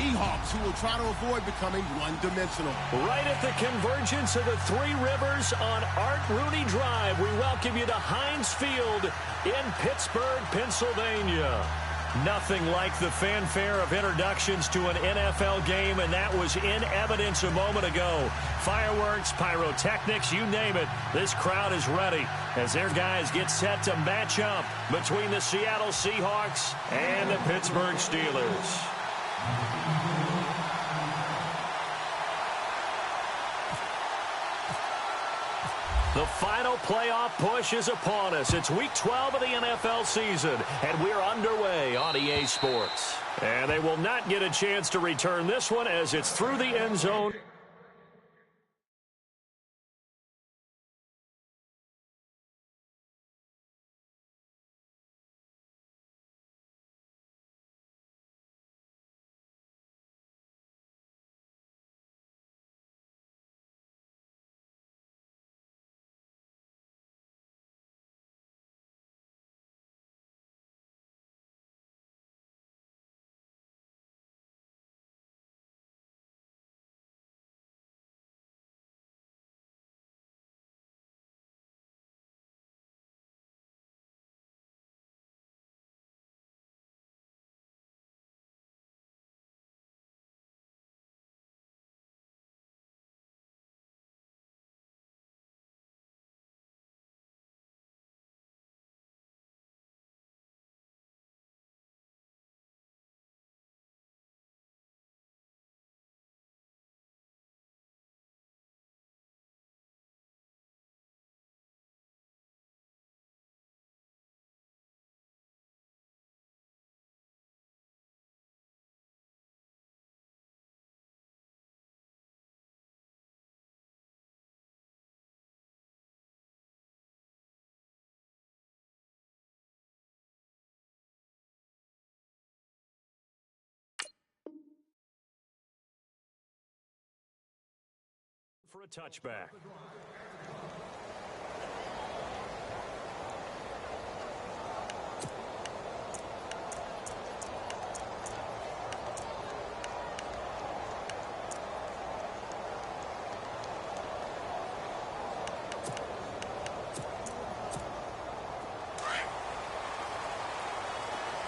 Seahawks, who will try to avoid becoming one-dimensional. Right at the convergence of the Three Rivers on Art Rooney Drive, we welcome you to Heinz Field in Pittsburgh, Pennsylvania. Nothing like the fanfare of introductions to an NFL game, and that was in evidence a moment ago. Fireworks, pyrotechnics, you name it. This crowd is ready as their guys get set to match up between the Seattle Seahawks and the Pittsburgh Steelers. The final playoff push is upon us. It's Week 12 of the NFL season, and we're underway on EA Sports. And they will not get a chance to return this one as it's through the end zone. For a touchback.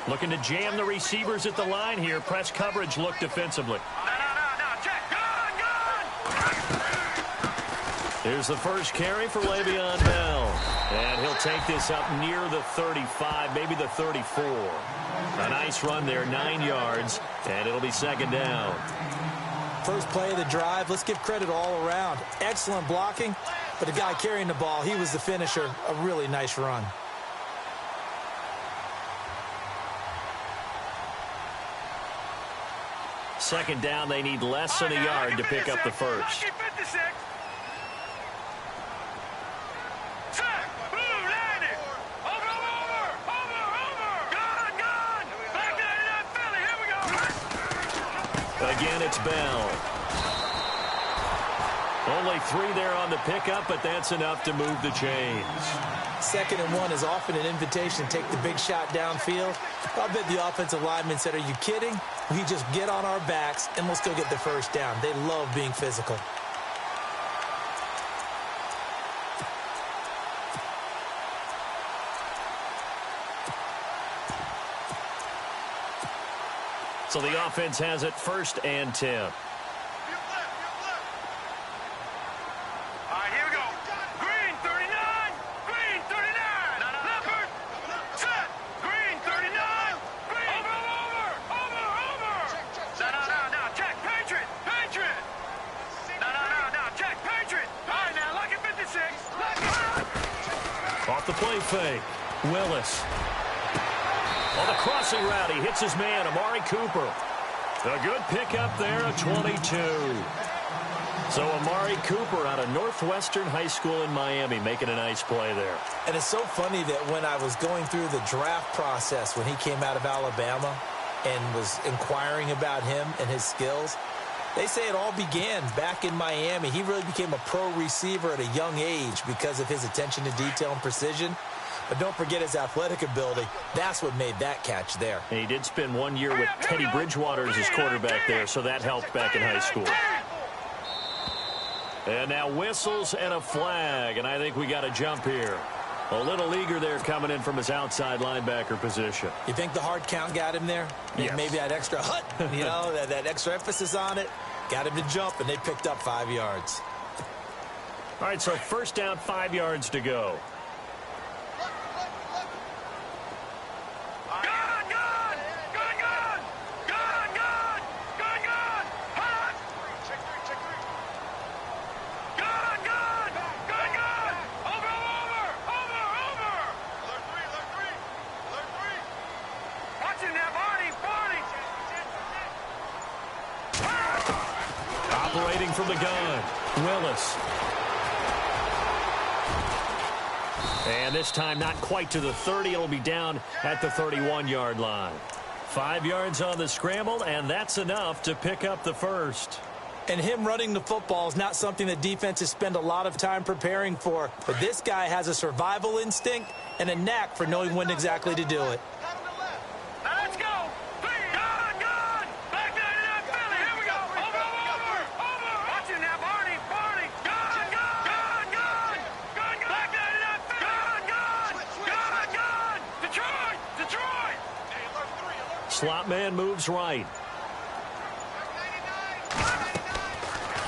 Looking to jam the receivers at the line here. Press coverage look defensively. Here's the first carry for Le'Veon Bell. And he'll take this up near the 35, maybe the 34. A nice run there, 9 yards, and it'll be second down. First play of the drive, let's give credit all around. Excellent blocking, but the guy carrying the ball, he was the finisher. A really nice run. Second down, they need less than a yard to pick up the first. Again, it's Bell. Only 3 there on the pickup, but that's enough to move the chains. 2nd and 1 is often an invitation to take the big shot downfield. I bet the offensive lineman said, are you kidding? We just get on our backs and let's go get the first down. They love being physical. So the offense has it 1st and 10. All right, here we go. Green, 39. Green, 39. Leopard, set. Green, 39. Green. Over. No. Check, Patriot. No. Check, Patriot. All right, now, look at 56. Off the play fake. Willis. On the crossing route, he hits his man, Amari Cooper. A good pickup there, a 22. So Amari Cooper out of Northwestern High School in Miami making a nice play there. And it's so funny that when I was going through the draft process when he came out of Alabama and was inquiring about him and his skills, they say it all began back in Miami. He really became a pro receiver at a young age because of his attention to detail and precision. But don't forget his athletic ability. That's what made that catch there. And he did spend 1 year with Teddy Bridgewater as his quarterback there, so that helped back in high school. And now whistles and a flag, and I think we got a jump here. A little eager there coming in from his outside linebacker position. You think the hard count got him there? Yes. Maybe that extra hut, that extra emphasis on it, got him to jump, and they picked up 5 yards. All right, so first down, 5 yards to go. Operating from the gun, Willis. And this time not quite to the 30. It'll be down at the 31-yard line. 5 yards on the scramble, and that's enough to pick up the first. And him running the football is not something that defenses spend a lot of time preparing for. But this guy has a survival instinct and a knack for knowing when exactly to do it. Slot man moves right.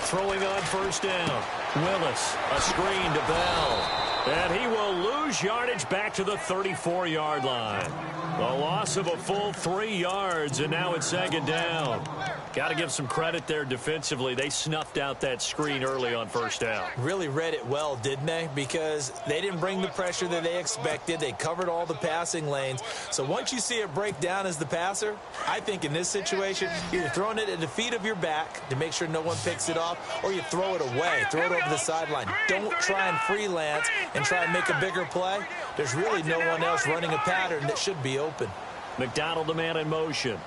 Throwing on first down. Willis, a screen to Bell. And he will lose yardage back to the 34-yard line. A loss of a full 3 yards, and now it's second down. Got to give some credit there defensively. They snuffed out that screen early on first down. Really read it well, didn't they? Because they didn't bring the pressure that they expected. They covered all the passing lanes. So once you see it break down as the passer, I think in this situation, you're throwing it at the feet of your back to make sure no one picks it off, or you throw it away, throw it over the sideline. Don't try and freelance and try and make a bigger play. There's really no one else running a pattern that should be open. McDonald, the man in motion.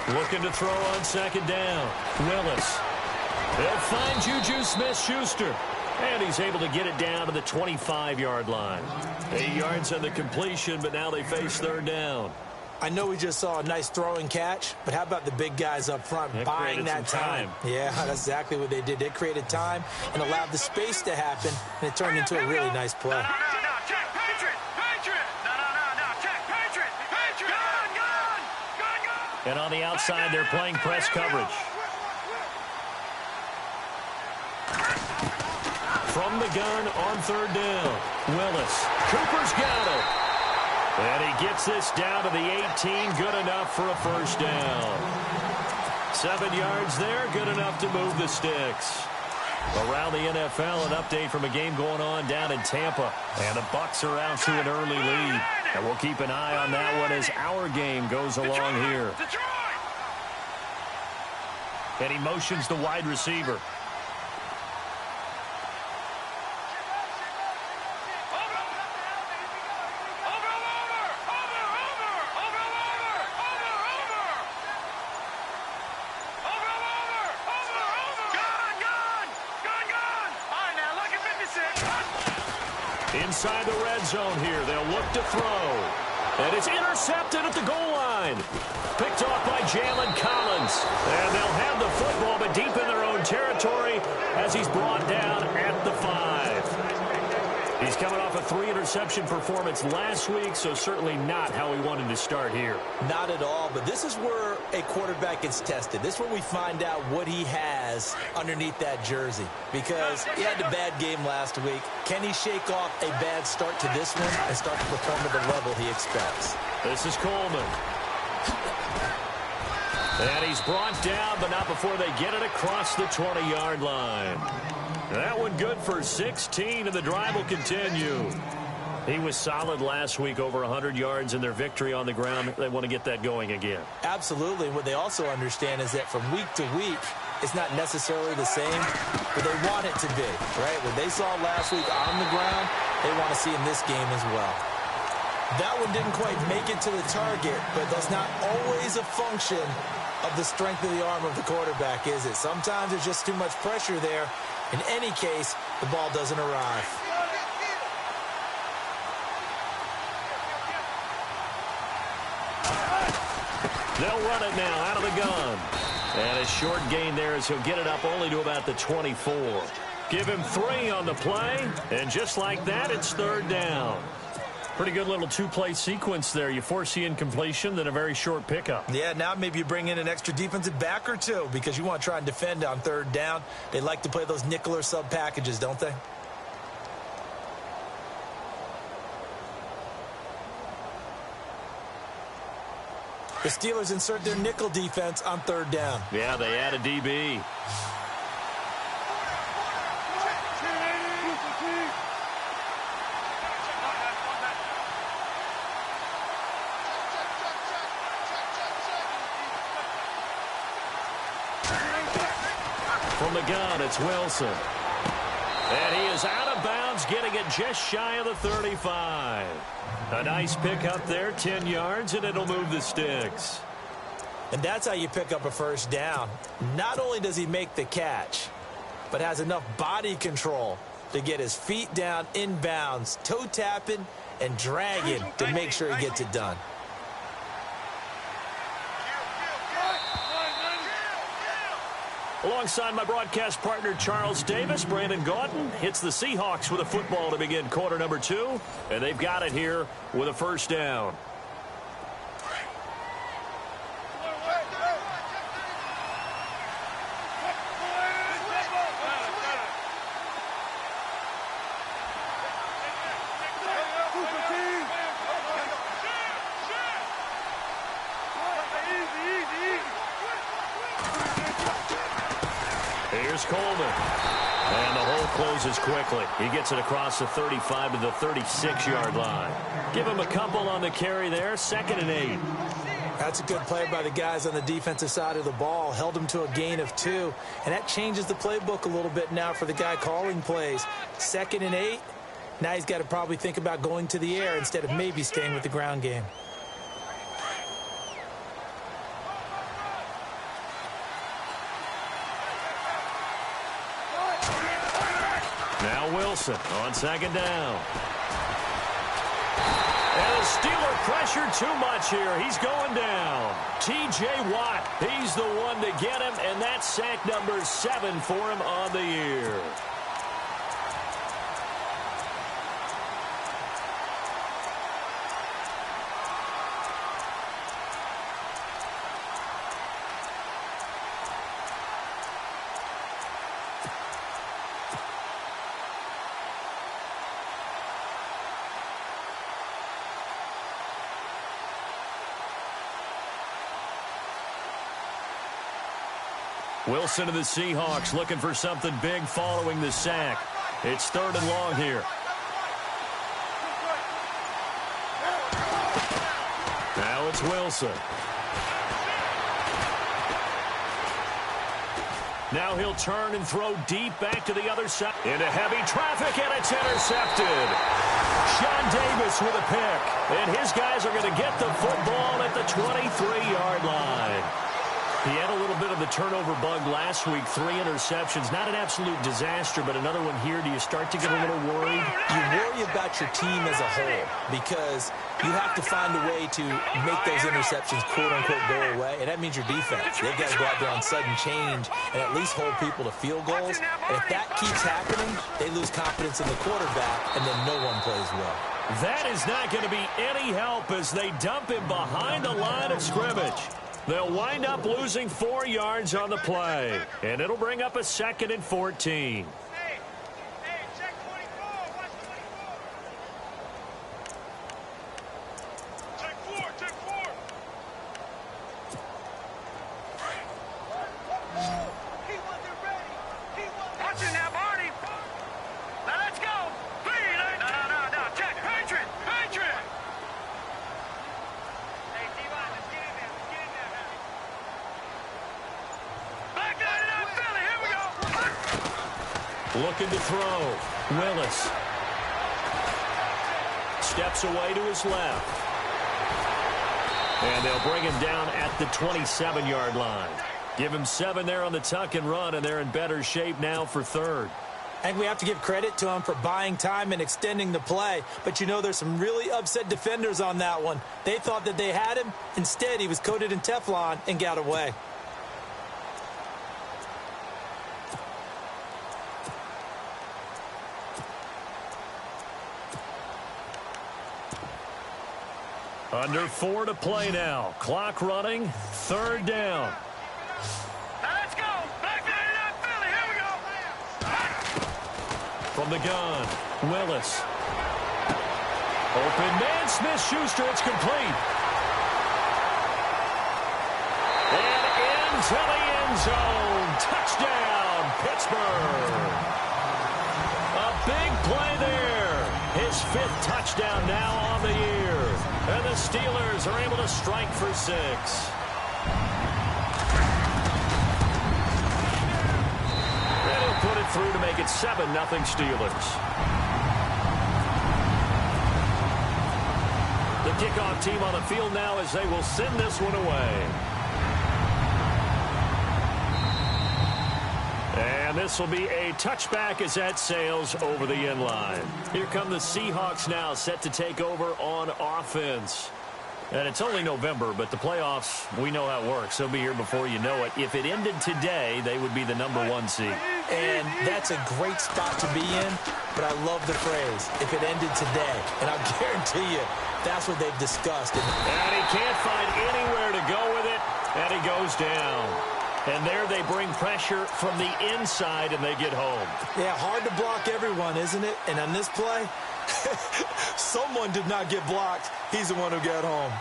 Looking to throw on second down. Willis. They'll find Juju Smith-Schuster. And he's able to get it down to the 25-yard line. 8 yards on the completion, but now they face third down. I know we just saw a nice throwing catch, but how about the big guys up front buying that time? Yeah, that's exactly what they did. They created time and allowed the space to happen, and it turned into a really nice play. And on the outside, they're playing press coverage. From the gun on third down. Willis. Cooper's got it. And he gets this down to the 18. Good enough for a first down. 7 yards there. Good enough to move the sticks. Around the NFL, an update from a game going on down in Tampa. And the Bucs are out to an early lead. And we'll keep an eye on that one as our game goes along here. And he motions the wide receiver. Inside the red zone here. They'll look to throw. And it's intercepted at the goal line. Picked off by Jalen Collins. And they'll have the football, but deep in their own territory as he's brought down at the 5. He's coming off a 3-interception performance last week, so certainly not how he wanted to start here. Not at all, but this is where a quarterback gets tested. This is where we find out what he has underneath that jersey. Because he had a bad game last week. Can he shake off a bad start to this one and start to perform at the level he expects? This is Coleman. And he's brought down, but not before they get it across the 20-yard line. That one good for 16, and the drive will continue. He was solid last week, over 100 yards in their victory on the ground. They want to get that going again. Absolutely. What they also understand is that from week to week, it's not necessarily the same, but they want it to be, right? What they saw last week on the ground, they want to see in this game as well. That one didn't quite make it to the target, but that's not always a function of the strength of the arm of the quarterback, is it? Sometimes there's just too much pressure there. In any case, the ball doesn't arrive. They'll run it now out of the gun. And a short gain there as he'll get it up only to about the 24. Give him 3 on the play, and just like that, it's 3rd down. Pretty good little two-play sequence there. You force the incompletion, then a very short pickup. Yeah, now maybe you bring in an extra defensive back or two because you want to try and defend on 3rd down. They like to play those nickel or sub packages, don't they? The Steelers insert their nickel defense on 3rd down. Yeah, they add a DB. From the gun, it's Wilson. And he is out of bounds, getting it just shy of the 35. A nice pickup there, 10 yards, and it'll move the sticks. And that's how you pick up a 1st down. Not only does he make the catch, but has enough body control to get his feet down inbounds, toe tapping and dragging to make sure he gets it done. Alongside my broadcast partner, Charles Davis, Brandon Gaudin hits the Seahawks with a football to begin quarter number 2, and they've got it here with a 1st down. Here's Coleman. And the hole closes quickly. He gets it across the 35 to the 36-yard line. Give him a couple on the carry there. 2nd and 8. That's a good play by the guys on the defensive side of the ball. Held him to a gain of 2. And that changes the playbook a little bit now for the guy calling plays. 2nd and 8. Now he's got to probably think about going to the air instead of maybe staying with the ground game. Now Wilson on 2nd down. And the Steeler pressure too much here. He's going down. T.J. Watt, he's the one to get him, and that's sack number 7 for him on the year. Wilson of the Seahawks looking for something big following the sack. It's 3rd and long here. Now it's Wilson. Now he'll turn and throw deep back to the other side. Into heavy traffic, and it's intercepted. Sean Davis with a pick. And his guys are going to get the football at the 23-yard line. He had a little bit of the turnover bug last week, 3 interceptions. Not an absolute disaster, but another one here. Do you start to get a little worried? You worry about your team as a whole because you have to find a way to make those interceptions, quote-unquote, go away, and that means your defense. They've got to go out there on sudden change and at least hold people to field goals. And if that keeps happening, they lose confidence in the quarterback, and then no one plays well. That is not going to be any help as they dump him behind the line of scrimmage. They'll wind up losing 4 yards on the play, and it'll bring up a 2nd and 14. Check 24. Watch 24. Check 4. He wasn't ready. Watch it now, Barney. Now let's go. No. Check. Patriot. Hey, T-Line, let's get in there. Back line it up, Philly. Here we go. Looking to throw. Willis. steps away to his left. And they'll bring him down at the 27-yard line. Give him 7 there on the tuck and run, and they're in better shape now for third. I think we have to give credit to him for buying time and extending the play. But, you know, there's some really upset defenders on that one. They thought that they had him. Instead, he was coated in Teflon and got away. Under 4 to play now. Clock running. Third down. Now let's go. Back to 89 Philly. Here we go. From the gun, Willis. Open man, Smith-Schuster. It's complete. And into the end zone. Touchdown, Pittsburgh. A big play there. His 5th touchdown now on the year. And the Steelers are able to strike for 6. And he'll put it through to make it 7-0 Steelers. The kickoff team on the field now as they will send this one away. And this will be a touchback as that sails over the end line. Here come the Seahawks now, set to take over on offense. And it's only November, but the playoffs, we know how it works. They'll be here before you know it. If it ended today, they would be the #1 seed. And that's a great spot to be in, but I love the phrase, if it ended today. And I'll guarantee you, that's what they've discussed. And he can't find anywhere to go with it, and he goes down. And there they bring pressure from the inside, and they get home. Yeah, hard to block everyone, isn't it? And on this play, someone did not get blocked. He's the one who got home.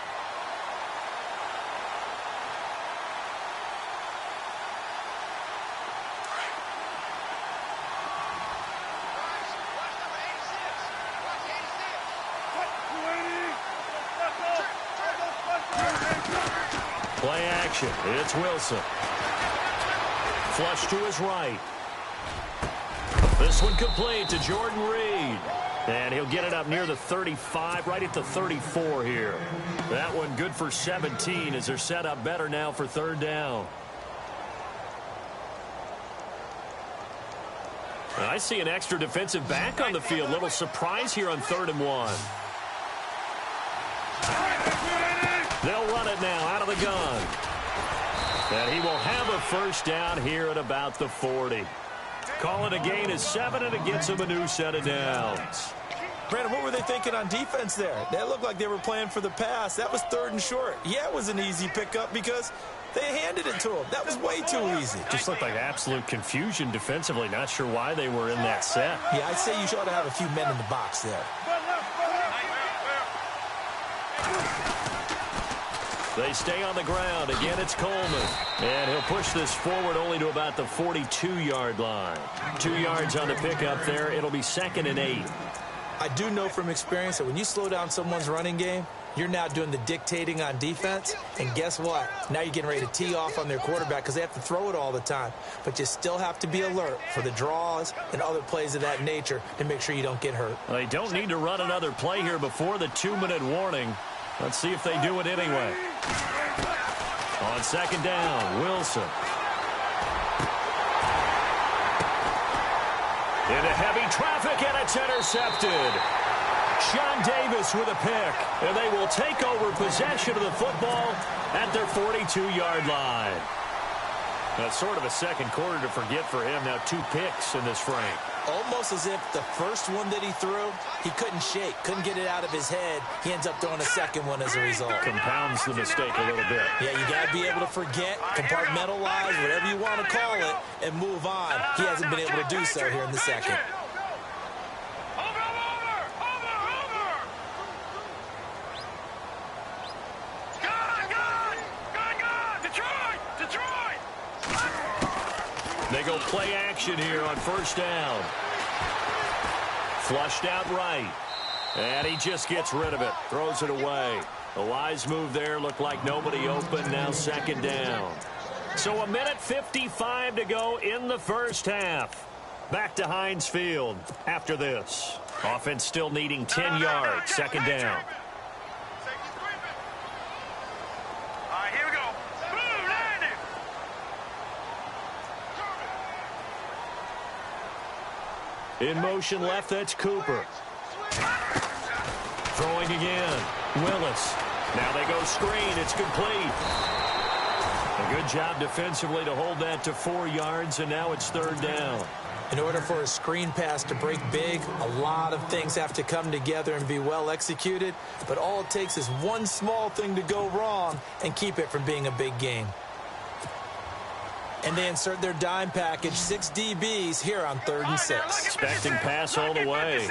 Play action. It's Wilson. Flush to his right. This one complete to Jordan Reed. And he'll get it up near the 35, right at the 34 here. That one good for 17 as they're set up better now for third down. I see an extra defensive back on the field. Little surprise here on 3rd and 1. They'll run it now out of the gun. And he will have a first down here at about the 40. Call it a gain of 7, and it gets him a new set of downs. Brandon, what were they thinking on defense there? They looked like they were playing for the pass. That was 3rd and short. Yeah, it was an easy pickup because they handed it to him. That was way too easy. Just looked like absolute confusion defensively. Not sure why they were in that set. Yeah, I'd say you should have a few men in the box there. They stay on the ground. Again, it's Coleman. And he'll push this forward only to about the 42-yard line. 2 yards on the pickup there. It'll be 2nd and 8. I do know from experience that when you slow down someone's running game, you're now doing the dictating on defense. And guess what? Now you're getting ready to tee off on their quarterback because they have to throw it all the time. But you still have to be alert for the draws and other plays of that nature to make sure you don't get hurt. They don't need to run another play here before the 2-minute warning. Let's see if they do it anyway. On 2nd down, Wilson. Into heavy traffic, and it's intercepted. Sean Davis with a pick, and they will take over possession of the football at their 42-yard line. That's sort of a second quarter to forget for him. Now 2 picks in this frame. Almost as if the first one that he threw, he couldn't shake, couldn't get it out of his head. He ends up throwing a second one as a result. Compounds the mistake a little bit. Yeah, you got to be able to forget, compartmentalize, whatever you want to call it, and move on. He hasn't been able to do so here in the second. They go play action here on 1st down. Flushed out right. And he just gets rid of it. Throws it away. A wise move there. Looked like nobody open. Now 2nd down. So 1:55 to go in the first half. Back to Heinz Field after this. Offense still needing 10 yards. Second down. All right, here we go. Boom, landed. In motion left, that's Cooper. Throwing again. Willis. Now they go screen. It's complete. A good job defensively to hold that to 4 yards, and now it's third down. In order for a screen pass to break big, a lot of things have to come together and be well executed, but all it takes is one small thing to go wrong and keep it from being a big game. And they insert their dime package, 6 DBs here on 3rd and 6. Expecting pass all the way.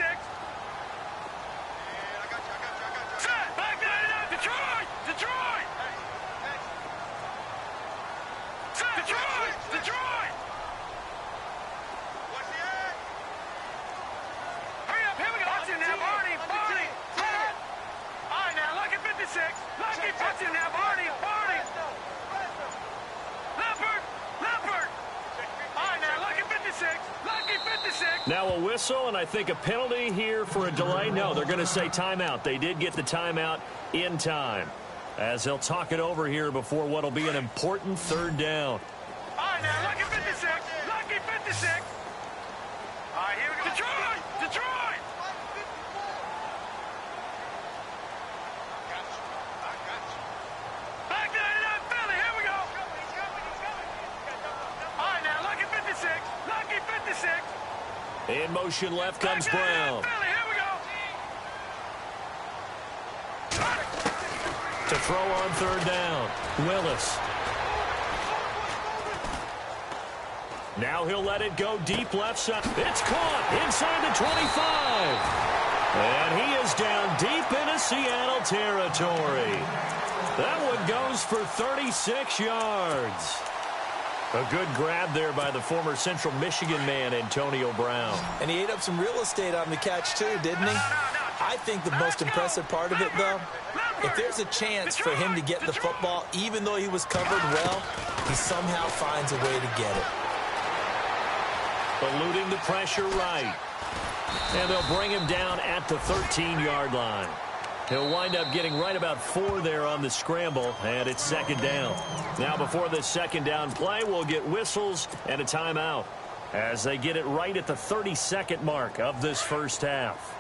Now a whistle, and I think a penalty here for a delay. No, they're going to say timeout. They did get the timeout in time, as they'll talk it over here before what will be an important third down. All right, now, lucky 56. Lucky 56. All right, here we go. Detroit! Detroit! Back to Philly. Here we go. All right, now, lucky 56. Lucky 56. In motion left comes Brown. Philly, here we go. To throw on third down, Willis. Now he'll let it go deep left side. It's caught inside the 25. And he is down deep into Seattle territory. That one goes for 36 yards. A good grab there by the former Central Michigan man, Antonio Brown. And he ate up some real estate on the catch, too, didn't he? I think the most impressive part of it, though, if there's a chance for him to get the football, even though he was covered well, he somehow finds a way to get it. Eluding the pressure right. And they'll bring him down at the 13-yard line. He'll wind up getting right about 4 there on the scramble, and it's second down. Now before this second down play, we'll get whistles and a timeout as they get it right at the 32nd mark of this first half.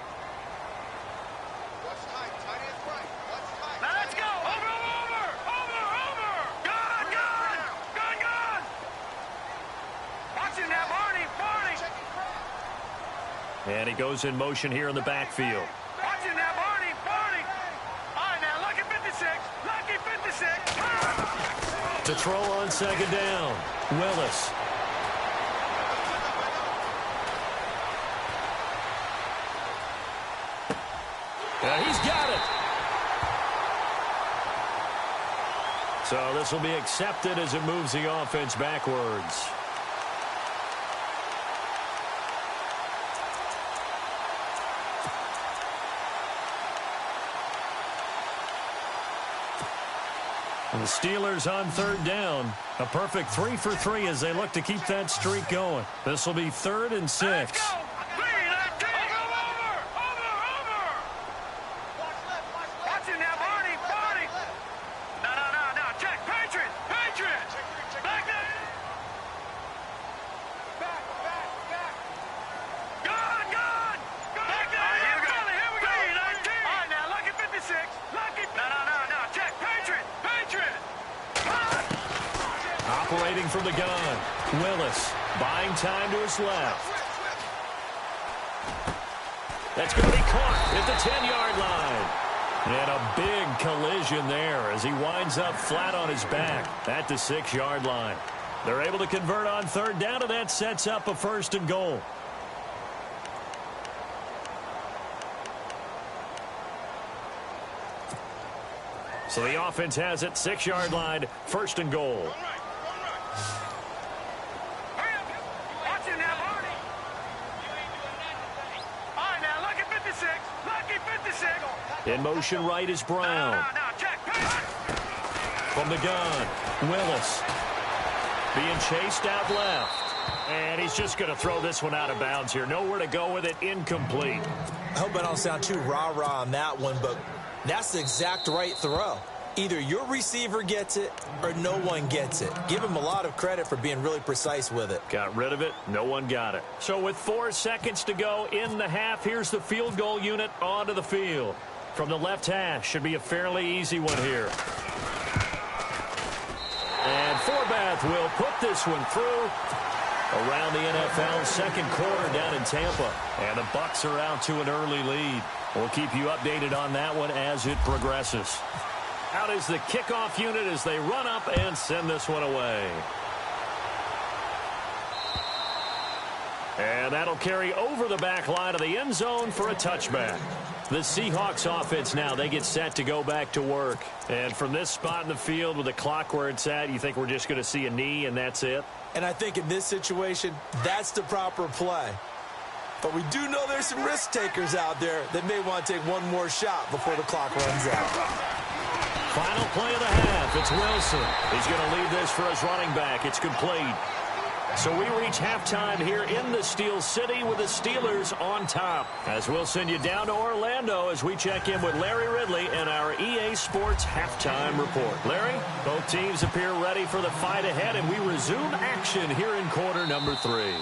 Now let's go. Over. Gone. Watch it now, Barney. And he goes in motion here in the backfield. Watch it now, Barney. All right, now, lucky 56. Lucky 56. To throw on second down, Willis. He's got it. So this will be accepted as it moves the offense backwards. And the Steelers on third down. A perfect 3 for 3 as they look to keep that streak going. This will be 3rd and 6. Over. Watch it now, Barney. No. Check. Patriot. Back there. Back. Gone. Back there. Here we go. All right, now, lucky 56. No. Check. Patriot. Operating from the gun, Willis buying time to his left. That's going to be caught at the 10-yard line. And a big collision there as he winds up flat on his back at the 6-yard line. They're able to convert on third down, and that sets up a 1st and goal. So the offense has it, 6-yard line, 1st and goal. Watch it now, Barney. All right, now, lucky 56. In motion right is Brown. No, check. From the gun, Willis being chased out left. And he's just going to throw this one out of bounds here. Nowhere to go with it. Incomplete. I hope I don't sound too rah-rah on that one, but that's the exact right throw. Either your receiver gets it or no one gets it. Give him a lot of credit for being really precise with it. Got rid of it. No one got it. So with 4 seconds to go in the half, here's the field goal unit onto the field. From the left hash, should be a fairly easy one here. And Forbath will put this one through. Around the NFL second quarter down in Tampa. And the Bucs are out to an early lead. We'll keep you updated on that one as it progresses. Out is the kickoff unit as they run up and send this one away. And that'll carry over the back line of the end zone for a touchback. The Seahawks offense now, they get set to go back to work. And from this spot in the field with the clock where it's at, you think we're just going to see a knee and that's it? And I think in this situation, that's the proper play. But we do know there's some risk takers out there that may want to take one more shot before the clock runs out. Final play of the half. It's Wilson. He's going to lead this for his running back. It's complete. So we reach halftime here in the Steel City with the Steelers on top. As we'll send you down to Orlando as we check in with Larry Ridley and our EA Sports halftime report. Larry, both teams appear ready for the fight ahead, and we resume action here in quarter number 3.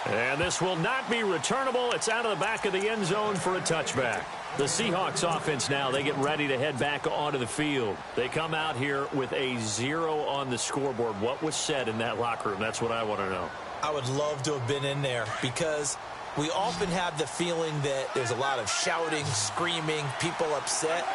And this will not be returnable. It's out of the back of the end zone for a touchback. The Seahawks offense now, they get ready to head back onto the field. They come out here with a 0 on the scoreboard. What was said in that locker room? That's what I want to know. I would love to have been in there because we often have the feeling that there's a lot of shouting, screaming, people upset.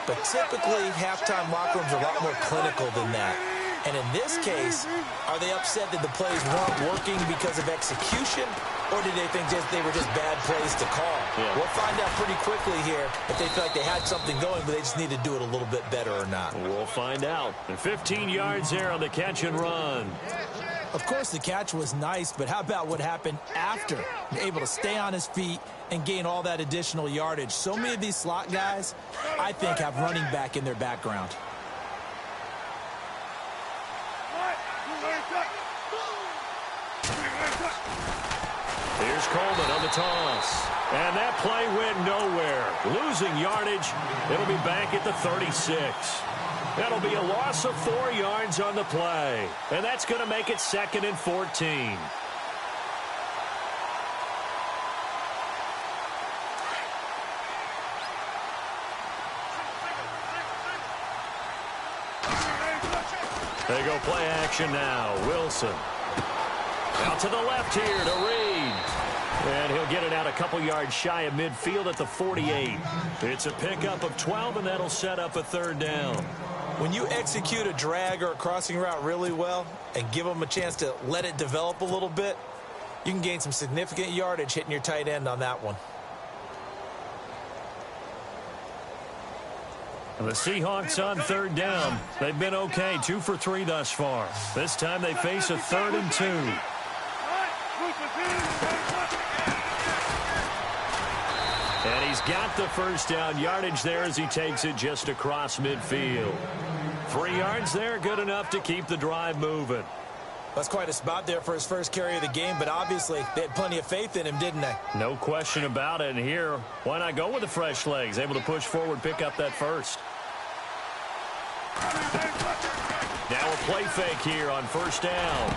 But typically, halftime locker rooms are a lot more clinical than that. And in this case, are they upset that the plays weren't working because of execution? Or did they think they were just bad plays to call? Yeah. We'll find out pretty quickly here if they feel like they had something going, but they just need to do it a little bit better or not. We'll find out. And 15 yards there on the catch and run. Of course, the catch was nice, but how about what happened after? Able to stay on his feet and gain all that additional yardage. So many of these slot guys, I think, have running back in their background. Here's Coleman on the toss. And that play went nowhere. Losing yardage. It'll be back at the 36. That'll be a loss of 4 yards on the play. And that's going to make it 2nd and 14. They go play action now. Wilson. Out to the left here to Reed. And he'll get it out a couple yards shy of midfield at the 48. It's a pickup of 12, and that'll set up a 3rd down. When you execute a drag or a crossing route really well and give them a chance to let it develop a little bit, you can gain some significant yardage hitting your tight end on that one. The Seahawks on 3rd down. They've been okay, 2 for 3 thus far. This time they face a 3rd and 2. And he's got the 1st down yardage there as he takes it just across midfield. 3 yards there, good enough to keep the drive moving. That's quite a spot there for his first carry of the game, but obviously they had plenty of faith in him, didn't they? No question about it. And here, why not go with the fresh legs? Able to push forward, pick up that 1st. Now a play fake here on 1st down.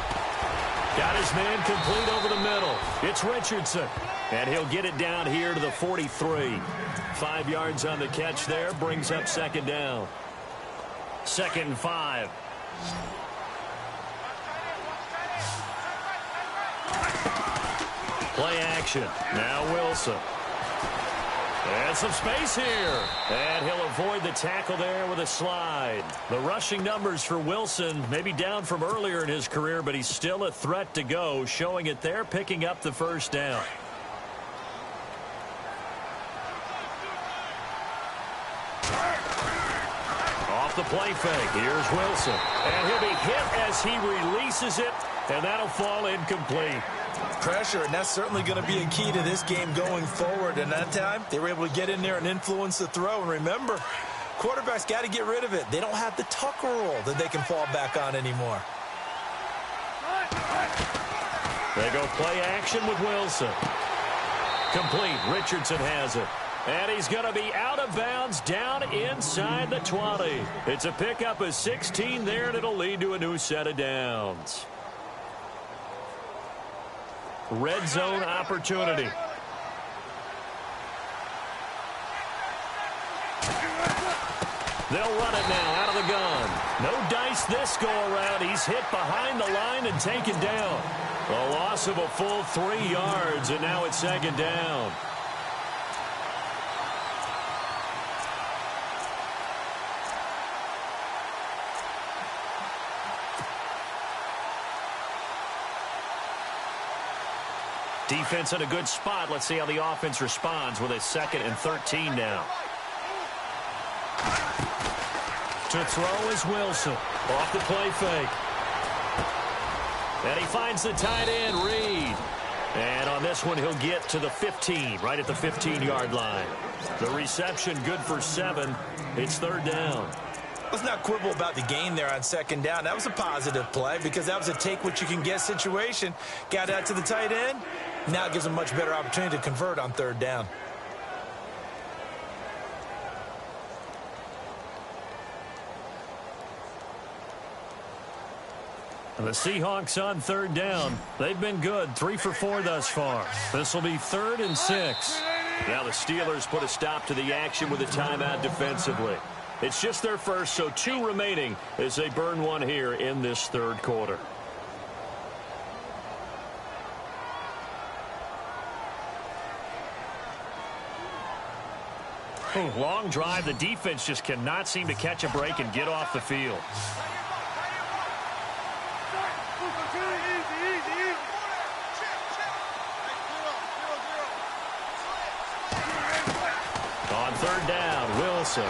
Got his man complete over the middle. It's Richardson. And he'll get it down here to the 43. 5 yards on the catch there. Brings up 2nd down. 2nd and 5. Play action. Now Wilson. And some space here. And he'll avoid the tackle there with a slide. The rushing numbers for Wilson maybe down from earlier in his career, but he's still a threat to go, showing it there, picking up the 1st down. Off the play fake. Here's Wilson. And he'll be hit as he releases it, and that'll fall incomplete. Pressure, and that's certainly going to be a key to this game going forward. And that time, they were able to get in there and influence the throw. And remember, quarterbacks got to get rid of it. They don't have the tuck roll that they can fall back on anymore. They go play action with Wilson. Complete. Richardson has it. And he's going to be out of bounds down inside the 20. It's a pickup of 16 there, and it'll lead to a new set of downs. Red zone opportunity. They'll run it now out of the gun. No dice this go-around. He's hit behind the line and taken down. A loss of a full 3 yards, and now it's second down. Defense in a good spot. Let's see how the offense responds with a 2nd and 13 now. To throw is Wilson. Off the play fake. And he finds the tight end, Reed. And on this one, he'll get to the 15, right at the 15-yard line. The reception good for 7. It's 3rd down. Let's not quibble about the gain there on 2nd down. That was a positive play because that was a take-what-you-can-get situation. Got out to the tight end. Now it gives them a much better opportunity to convert on 3rd down. And the Seahawks on 3rd down. They've been good, 3 for 4 thus far. This will be 3rd and 6. Now the Steelers put a stop to the action with a timeout defensively. It's just their first, so 2 remaining as they burn one here in this 3rd quarter. Long drive. The defense just cannot seem to catch a break and get off the field. On 3rd down, Wilson.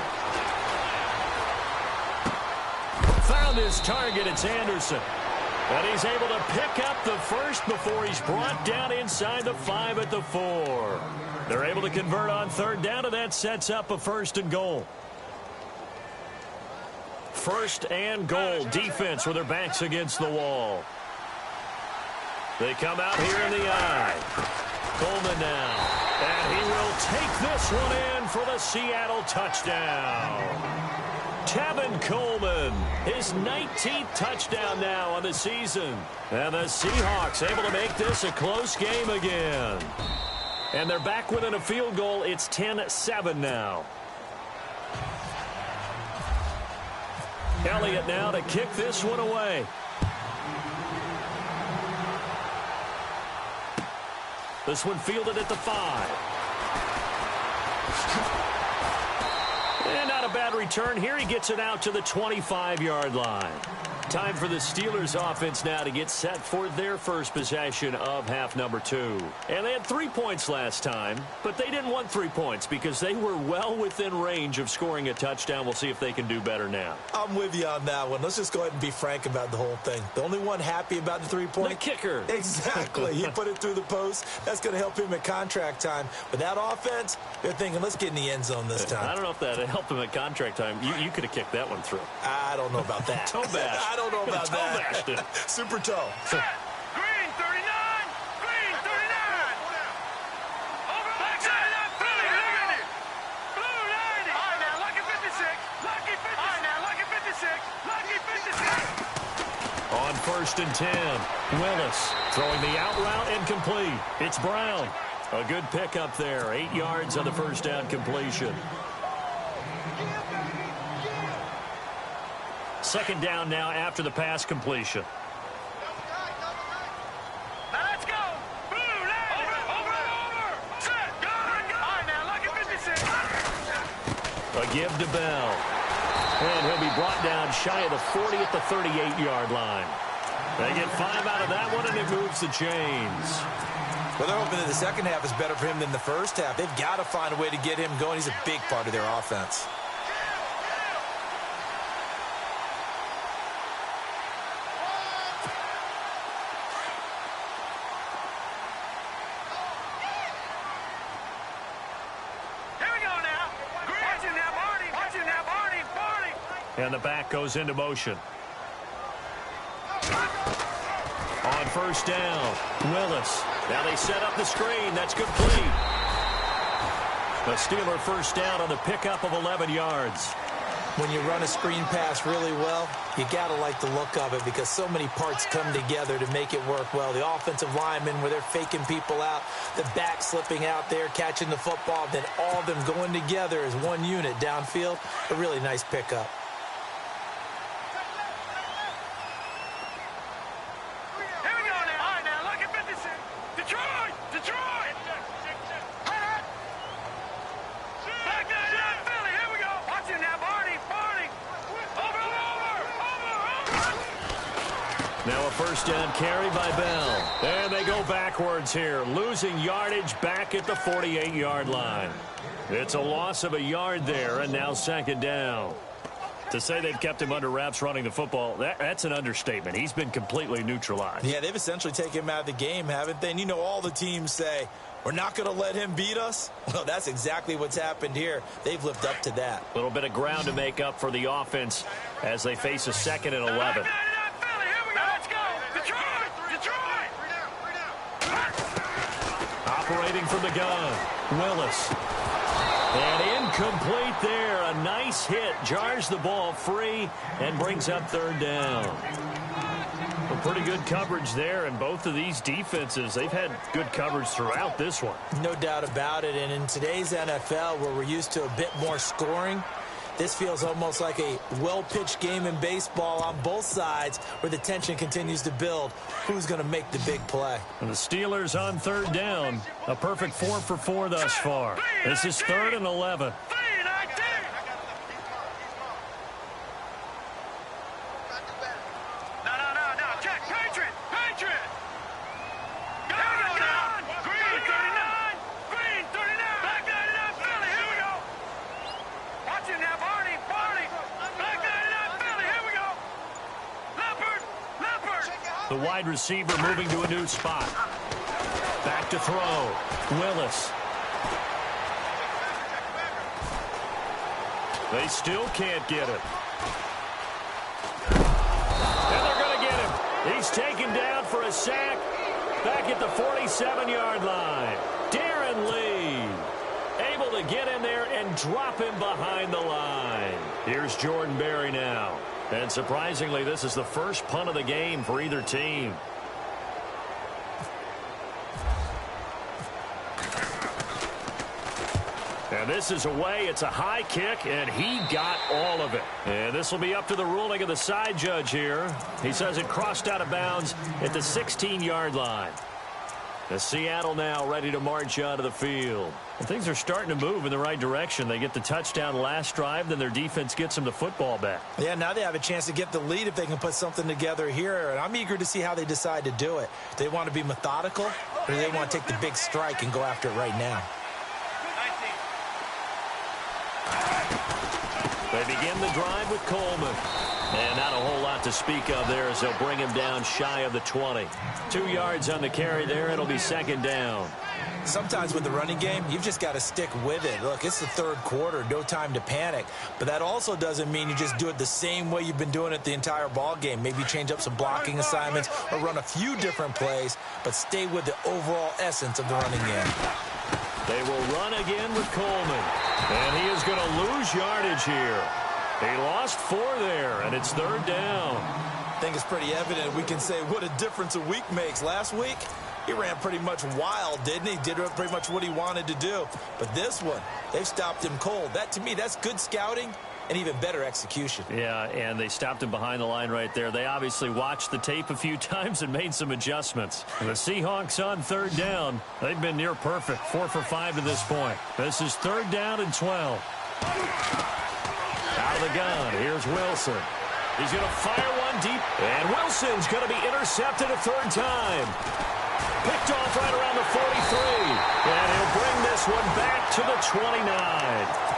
Found his target. It's Anderson. And he's able to pick up the first before he's brought down inside the 5 at the 4. They're able to convert on 3rd down, and that sets up a 1st and goal. 1st and goal. Defense with their backs against the wall. They come out here in the eye. Coleman now. And he will take this one in for the Seattle touchdown. Tevin Coleman, his 19th touchdown now on the season. And the Seahawks able to make this a close game again. And they're back within a field goal. It's 10-7 now. Elliott now to kick this one away. This one fielded at the 5. And not a bad return here. He gets it out to the 25-yard line. Time for the Steelers offense now to get set for their first possession of half number 2. And they had 3 points last time, but they didn't want 3 points because they were well within range of scoring a touchdown. We'll see if they can do better now. I'm with you on that one. Let's just go ahead and be frank about the whole thing. The only one happy about the 3-point? The kicker. Exactly. He put it through the post. That's going to help him at contract time. But that offense, they're thinking, let's get in the end zone this time. I don't know if that helped him at contract time. You could have kicked that one through. I don't know about that. Toe bash. I don't know about that. Super toe. Green 39. Green 39. Over backside up. Blue 90. Blue 90. All right, now, lucky 56. Lucky 56. All right, now, lucky 56. Lucky 56. On 1st and 10, Willis throwing the out route incomplete. It's Brown. A good pickup there. 8 yards on the first down completion. 2nd down now after the pass completion. Now let's go. Blue 90. Over. Set. Go. All right, now, lucky 56. A give to Bell. And he'll be brought down shy of the 40 at the 38-yard line. They get 5 out of that one, and it moves the chains. Well, they're hoping that the second half is better for him than the first half. They've got to find a way to get him going. He's a big part of their offense. And the back goes into motion. On first down, Willis. Now they set up the screen. That's complete. The Steeler first down on the pickup of 11 yards. When you run a screen pass really well, you got to like the look of it because so many parts come together to make it work well. The offensive linemen, where they're faking people out, the back slipping out there, catching the football, then all of them going together as one unit downfield. A really nice pickup. Here we go now. All right, now, look at 56. Detroit! Detroit! Back down, Philly. Here we go. Watch it now, Barney. Over. Now a first down carry by Bell. And they go backwards here, losing yardage back at the 48-yard line. It's a loss of a yard there, and now second down. To say they've kept him under wraps running the football, that's an understatement. He's been completely neutralized. Yeah, they've essentially taken him out of the game, haven't they? And you know all the teams say, we're not going to let him beat us. Well, that's exactly what's happened here. They've lived up to that. A little bit of ground to make up for the offense as they face a 2nd and 11. Operating from the gun, Willis. And incomplete there. A nice hit. Jars the ball free and brings up third down. Well, pretty good coverage there, and both of these defenses, they've had good coverage throughout this one. No doubt about it. And in today's NFL, where we're used to a bit more scoring, this feels almost like a well-pitched game in baseball on both sides where the tension continues to build. Who's going to make the big play? And the Steelers on third down. A perfect 4 for 4 thus far. This is 3rd and 11. No. Check. Patriot. Green 39. Green 39. Back 99. Philly. Here we go. Watch it now, Barney. Back 99. Philly. Here we go. Leopard. The wide receiver moving to a new spot. Back to throw. Willis. They still can't get it. And they're going to get him. He's taken down for a sack back at the 47-yard line. Darren Lee able to get in there and drop him behind the line. Here's Jordan Berry now. And surprisingly, this is the first punt of the game for either team. And this is away. It's a high kick, and he got all of it. And this will be up to the ruling of the side judge here. He says it crossed out of bounds at the 16-yard line. The Seattle now ready to march out of the field. And things are starting to move in the right direction. They get the touchdown last drive, then their defense gets them the football back. Yeah, now they have a chance to get the lead if they can put something together here. And I'm eager to see how they decide to do it. Do they want to be methodical, or do they want to take the big strike and go after it right now? They begin the drive with Coleman. And not a whole lot to speak of there as they'll bring him down shy of the 20. 2 yards on the carry there. It'll be second down. Sometimes with the running game, you've just got to stick with it. Look, it's the third quarter, no time to panic. But that also doesn't mean you just do it the same way you've been doing it the entire ball game. Maybe change up some blocking assignments or run a few different plays, but stay with the overall essence of the running game. They will run again with Coleman. And he is going to lose yardage here. He lost 4 there, and it's third down. I think it's pretty evident we can say what a difference a week makes. Last week, he ran pretty much wild, didn't he? Did pretty much what he wanted to do. But this one, they've stopped him cold. That, to me, that's good scouting and even better execution. Yeah, and they stopped him behind the line right there. They obviously watched the tape a few times and made some adjustments. And the Seahawks on third down. They've been near perfect. 4 for 5 to this point. This is third down and 12. Out of the gun, here's Wilson. He's going to fire one deep, and Wilson's going to be intercepted a third time. Picked off right around the 43, and he'll bring this one back to the 29.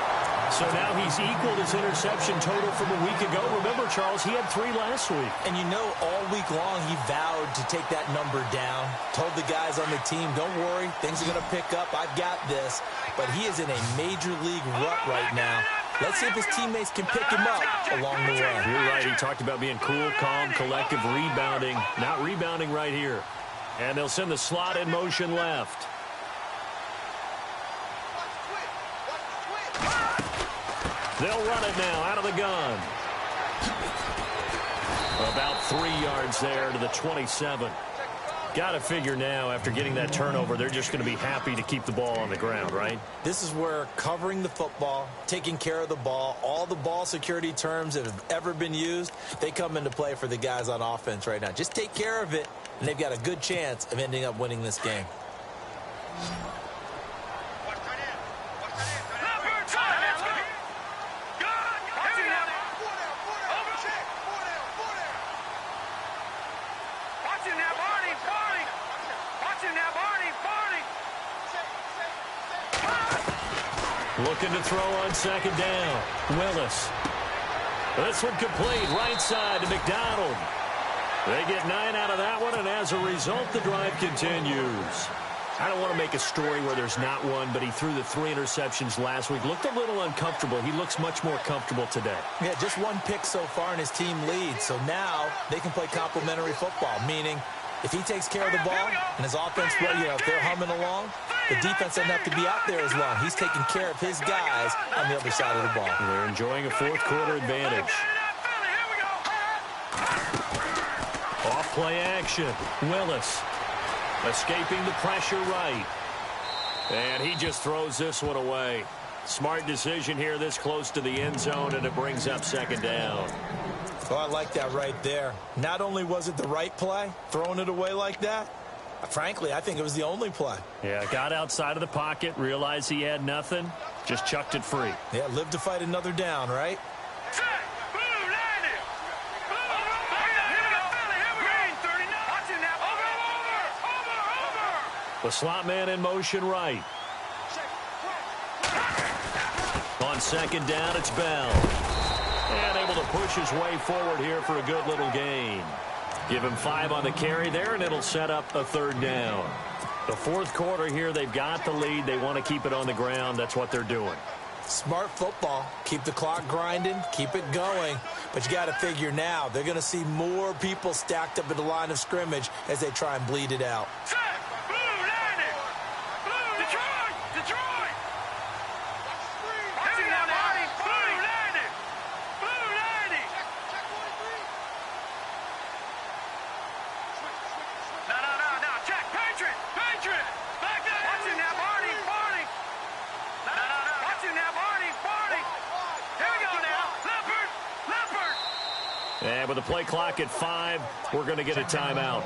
So now he's equaled his interception total from a week ago. Remember, Charles, he had 3 last week. And you know, all week long he vowed to take that number down. Told the guys on the team, don't worry, things are going to pick up. I've got this. But he is in a major league rut right now. Let's see if his teammates can pick him up along the way. You're right. He talked about being cool, calm, collective, rebounding. Not rebounding right here. And they'll send the slot in motion left. They'll run it now out of the gun. About 3 yards there to the 27. Got to figure now, after getting that turnover, they're just going to be happy to keep the ball on the ground, right? This is where covering the football, taking care of the ball, all the ball security terms that have ever been used, they come into play for the guys on offense right now. Just take care of it, and they've got a good chance of ending up winning this game. Looking to throw on second down. Willis. This one complete. Right side to McDonald. They get 9 out of that one, and as a result, the drive continues. I don't want to make a story where there's not one, but he threw the 3 interceptions last week. Looked a little uncomfortable. He looks much more comfortable today. Yeah, just 1 pick so far, and his team leads. So now they can play complementary football, meaning if he takes care of the ball and his offense, if they're humming along, the defense doesn't have to be out there as long. He's taking care of his guys on the other side of the ball. They're enjoying a fourth-quarter advantage. Off play action. Willis escaping the pressure right. And he just throws this one away. Smart decision here this close to the end zone, and it brings up second down. Oh, I like that right there. Not only was it the right play, throwing it away like that, frankly, I think it was the only play. Yeah, got outside of the pocket, realized he had nothing, just chucked it free. Yeah, live to fight another down, right? The slot man in motion right. On second down, it's Bell. And able to push his way forward here for a good little gain. Give him 5 on the carry there, and it'll set up a third down. The fourth quarter here, they've got the lead. They want to keep it on the ground. That's what they're doing. Smart football. Keep the clock grinding. Keep it going. But you got to figure now, they're going to see more people stacked up at the line of scrimmage as they try and bleed it out. And with the play clock at 5, we're going to get a timeout.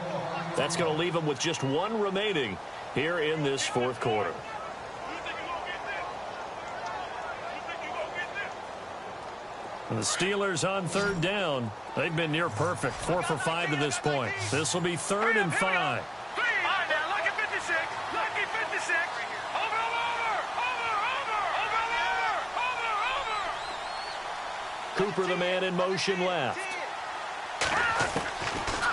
That's going to leave them with just 1 remaining here in this fourth quarter. And the Steelers on third down. They've been near perfect, 4 for 5 to this point. This will be 3rd and 5. Cooper, the man in motion left.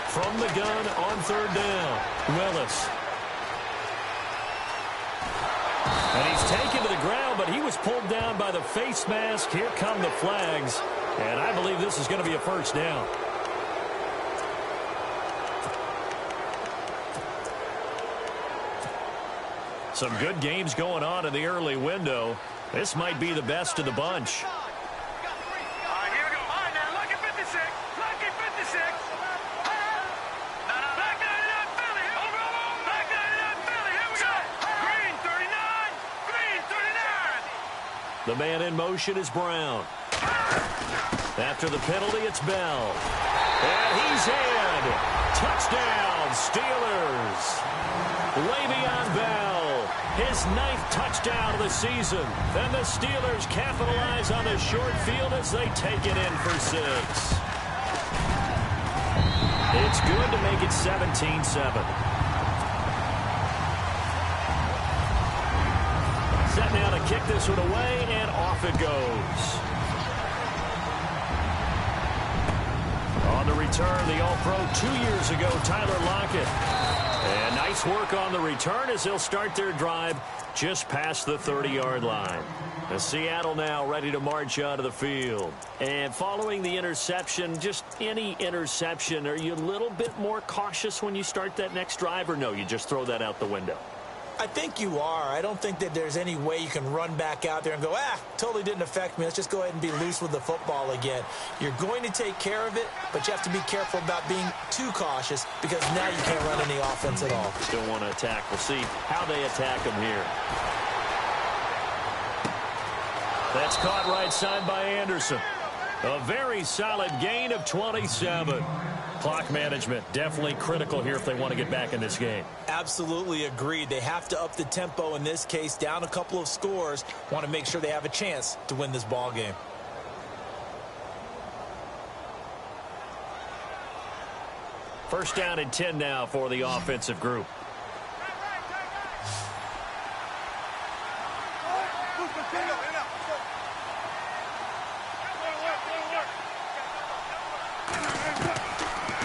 From the gun on third down, Willis. And he's taken to the ground, but he was pulled down by the face mask. Here come the flags, and I believe this is going to be a first down. Some good games going on in the early window. This might be the best of the bunch. The man in motion is Brown. After the penalty, it's Bell. And he's in. Touchdown, Steelers. Le'Veon Bell, his 9th touchdown of the season. Then the Steelers capitalize on the short field as they take it in for 6. It's good to make it 17-7. Set now to kick this one away, and off it goes. On the return, the All-Pro 2 years ago, Tyler Lockett. And nice work on the return as they'll start their drive just past the 30-yard line. And Seattle now ready to march onto the field. And following the interception, just any interception, are you a little bit more cautious when you start that next drive, or no, you just throw that out the window? I think you are. I don't think that there's any way you can run back out there and go, totally didn't affect me. Let's just go ahead and be loose with the football again. You're going to take care of it, but you have to be careful about being too cautious because now you can't run any offense at all. Still want to attack. We'll see how they attack them here. That's caught right side by Anderson. A very solid gain of 27. Clock management definitely critical here if they want to get back in this game. Absolutely agreed. They have to up the tempo in this case, down a couple of scores. Want to make sure they have a chance to win this ball game. First down and 10 now for the offensive group.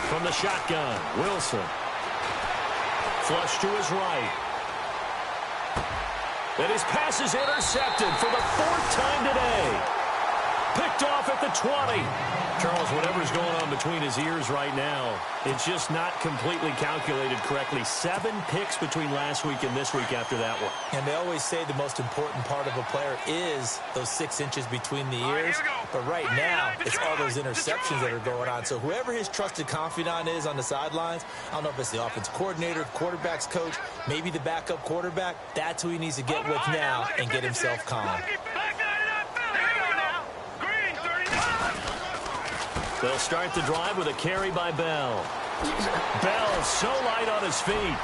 From the shotgun, Wilson. Flush to his right. And his pass is intercepted for the 4th time today. Picked off at the 20. Charles, whatever's going on between his ears right now, it's just not completely calculated correctly. 7 picks between last week and this week after that one. And they always say the most important part of a player is those 6 inches between the ears. But right now, it's all those interceptions that are going on. So whoever his trusted confidant is on the sidelines, I don't know if it's the offense coordinator, quarterback's coach, maybe the backup quarterback, that's who he needs to get with now and get himself calm. They'll start the drive with a carry by Bell. Bell so light on his feet.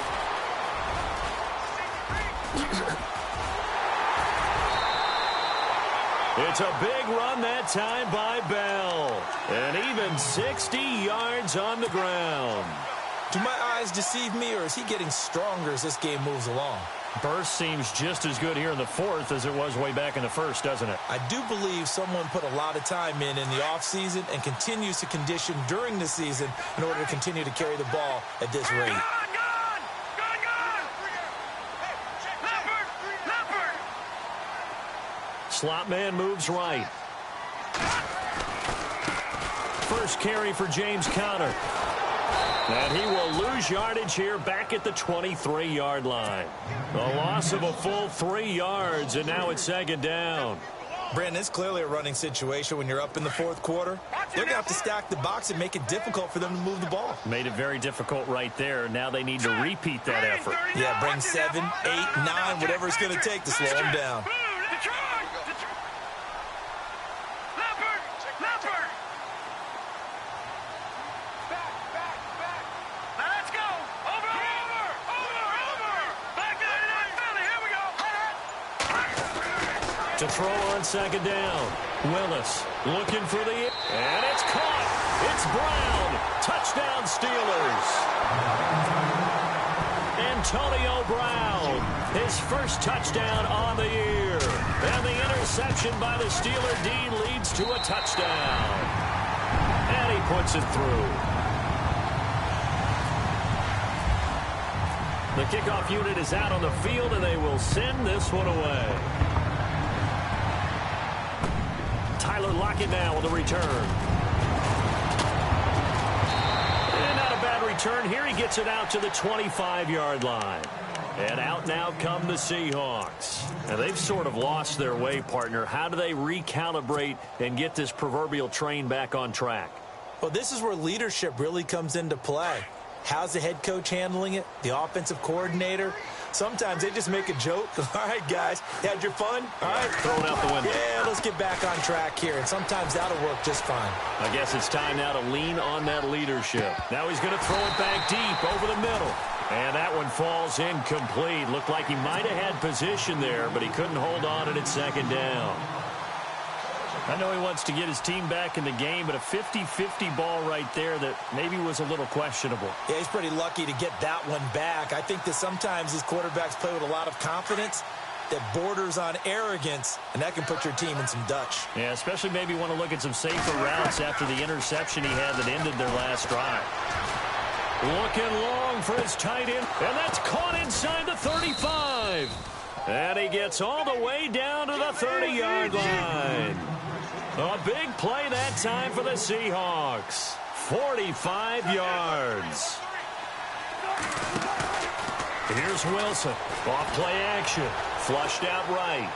It's a big run that time by Bell. And even 60 yards on the ground. Do my eyes deceive me, or is he getting stronger as this game moves along? Burst seems just as good here in the 4th as it was way back in the 1st, doesn't it? I do believe someone put a lot of time in the offseason and continues to condition during the season in order to continue to carry the ball at this rate. Slot man moves right. First carry for James Conner. And he will lose yardage here back at the 23-yard line. A loss of a full 3 yards, and now it's 2nd down. Brandon, it's clearly a running situation when you're up in the 4th quarter. They're going to have to stack the box and make it difficult for them to move the ball. Made it very difficult right there. Now they need to repeat that effort. Yeah, bring 7, 8, 9, whatever it's going to take to slow them down. To throw on 2nd down. Willis looking for the... And it's caught. It's Brown. Touchdown Steelers. Antonio Brown. His first touchdown on the year. And the interception by the Steeler D leads to a touchdown. And he puts it through. The kickoff unit is out on the field, and they will send this one away. Tyler Lockett now with a return. And not a bad return here. He gets it out to the 25-yard line. And out now come the Seahawks. And they've sort of lost their way, partner. How do they recalibrate and get this proverbial train back on track? Well, this is where leadership really comes into play. How's the head coach handling it? The offensive coordinator? Sometimes they just make a joke. All right, guys, you had your fun? All right. Throw it out the window. Yeah, let's get back on track here. And sometimes that'll work just fine. I guess it's time now to lean on that leadership. Now he's going to throw it back deep over the middle. And that one falls incomplete. Looked like he might have had position there, but he couldn't hold on and it's 2nd down. I know he wants to get his team back in the game, but a 50-50 ball right there that maybe was a little questionable. Yeah, he's pretty lucky to get that one back. I think that sometimes these quarterbacks play with a lot of confidence that borders on arrogance, and that can put your team in some Dutch. Yeah, especially maybe want to look at some safer routes after the interception he had that ended their last drive. Looking long for his tight end, and that's caught inside the 35. And he gets all the way down to the 30-yard line. A big play that time for the Seahawks. 45 yards. Here's Wilson. Off play action. Flushed out right.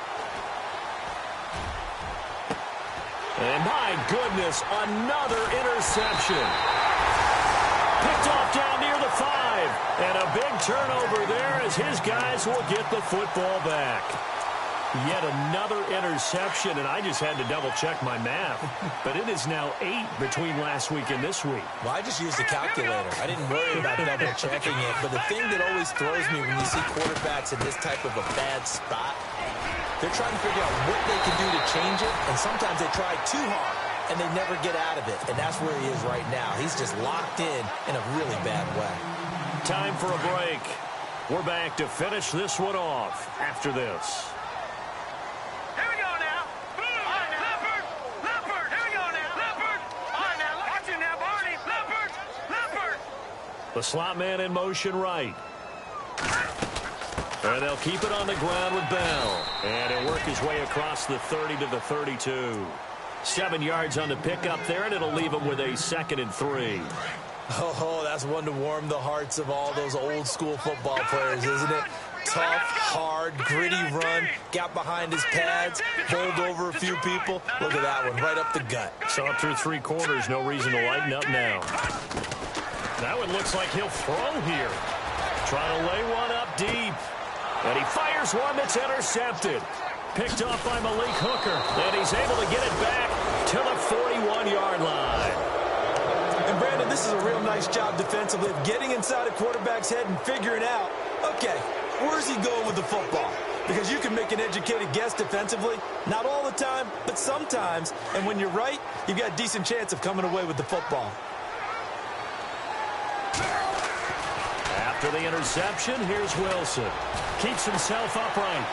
And my goodness, another interception. Picked off down near the 5. And a big turnover there as his guys will get the football back. Yet another interception, and I just had to double-check my math. But it is now 8 between last week and this week. Well, I just used a calculator. I didn't worry about double-checking it. But the thing that always throws me when you see quarterbacks in this type of a bad spot, they're trying to figure out what they can do to change it, and sometimes they try too hard, and they never get out of it. And that's where he is right now. He's just locked in a really bad way. Time for a break. We're back to finish this one off after this. Here we go now. Leopard. Leopard. Here we go now. Leopard. All right, now. Watch it now, Barney. Leopard. Leopard. The slot man in motion right. And they'll keep it on the ground with Bell. And he'll work his way across the 30 to the 32. 7 yards on the pickup there, and it'll leave him with a 2nd and 3. Oh, that's one to warm the hearts of all those old-school football players, isn't it? Tough, hard, gritty run, got behind his pads, bowled over a few people. Look at that one, right up the gut. Saw it through 3 quarters, no reason to lighten up now. That one looks like he'll throw here. Trying to lay one up deep. And he fires one that's intercepted. Picked off by Malik Hooker. And he's able to get it back to the 41-yard line. And, Brandon, this is a real nice job defensively of getting inside a quarterback's head and figuring out, okay, where's he going with the football? Because you can make an educated guess defensively. Not all the time, but sometimes. And when you're right, you've got a decent chance of coming away with the football. After the interception, here's Wilson. Keeps himself upright.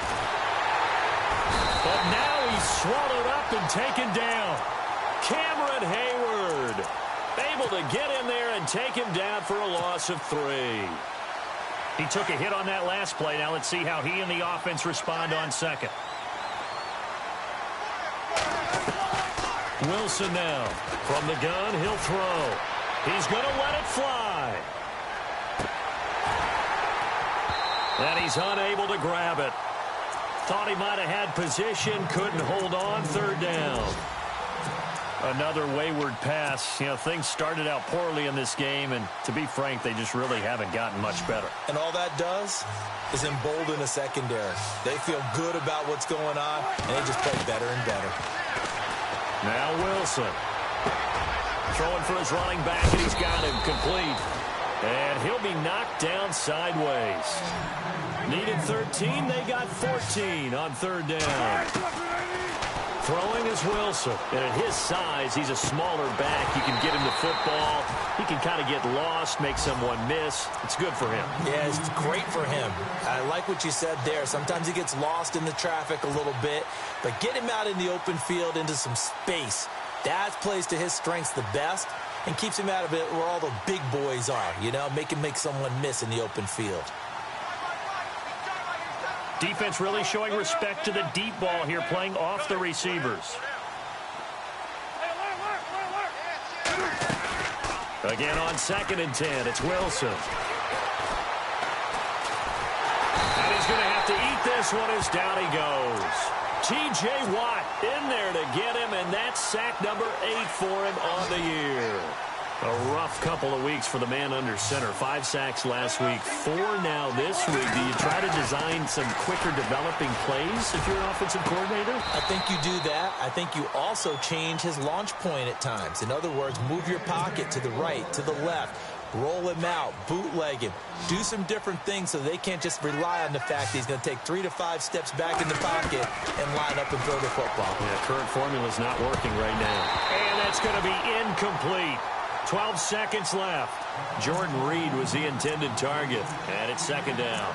But now he's swallowed up and taken down. Cameron Hayward able to get in there and take him down for a loss of 3. He took a hit on that last play. Now let's see how he and the offense respond on second. Wilson now. From the gun, he'll throw. He's going to let it fly. And he's unable to grab it. Thought he might have had position, couldn't hold on, 3rd down. Another wayward pass. You know, things started out poorly in this game, and to be frank, they just really haven't gotten much better. And all that does is embolden a secondary. They feel good about what's going on, and they just play better and better. Now Wilson. Throwing for his running back, and he's got him complete. And he'll be knocked down sideways. Needed 13, they got 14 on 3rd down. Throwing is Wilson. And at his size, he's a smaller back. You can get him the football. He can kind of get lost, make someone miss. It's good for him. Yeah, it's great for him. I like what you said there. Sometimes he gets lost in the traffic a little bit. But get him out in the open field into some space. That plays to his strengths the best and keeps him out of it where all the big boys are, you know, make someone miss in the open field. Defense really showing respect to the deep ball here, playing off the receivers. Again on 2nd and 10, it's Wilson. And he's going to have to eat this one as down he goes. T.J. Watt in there to get him, and that's sack number 8 for him on the year. A rough couple of weeks for the man under center. 5 sacks last week, 4 now this week. Do you try to design some quicker developing plays if you're an offensive coordinator? I think you do that. I think you also change his launch point at times. In other words, move your pocket to the right, to the left. Roll him out, bootleg him. Do some different things so they can't just rely on the fact that he's going to take 3 to 5 steps back in the pocket and line up and throw the football. Yeah, current formula's not working right now. And that's going to be incomplete. 12 seconds left. Jordan Reed was the intended target. And it's 2nd down.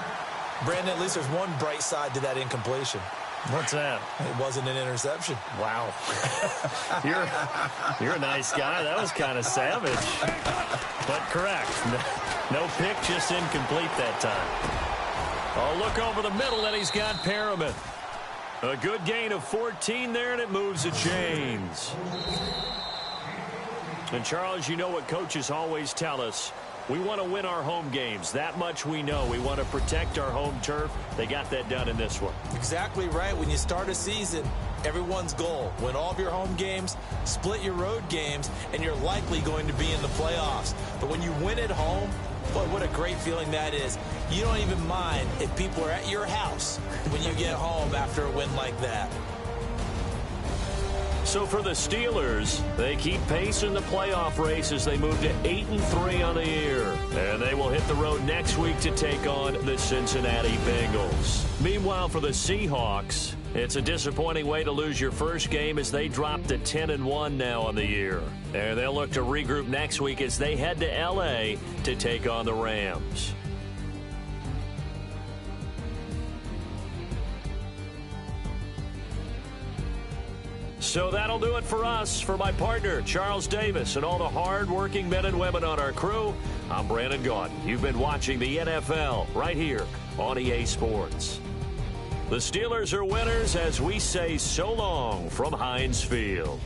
Brandon, at least there's one bright side to that incompletion. What's that? It wasn't an interception. Wow. You're a nice guy. That was kind of savage. But correct. No pick, just incomplete that time. Oh, look over the middle, and he's got Perriman. A good gain of 14 there, and it moves the chains. And, Charles, you know what coaches always tell us. We want to win our home games. That much we know. We want to protect our home turf. They got that done in this one. Exactly right. When you start a season, everyone's goal, win all of your home games, split your road games, and you're likely going to be in the playoffs. But when you win at home, boy, what a great feeling that is. You don't even mind if people are at your house when you get home after a win like that. So for the Steelers, they keep pace in the playoff race as they move to 8-3 on the year. And they will hit the road next week to take on the Cincinnati Bengals. Meanwhile, for the Seahawks, it's a disappointing way to lose your first game as they drop to 10-1 now on the year. And they'll look to regroup next week as they head to L.A. to take on the Rams. So that'll do it for us. For my partner, Charles Davis, and all the hard-working men and women on our crew, I'm Brandon Gaudin. You've been watching the NFL right here on EA Sports. The Steelers are winners as we say so long from Heinz Field.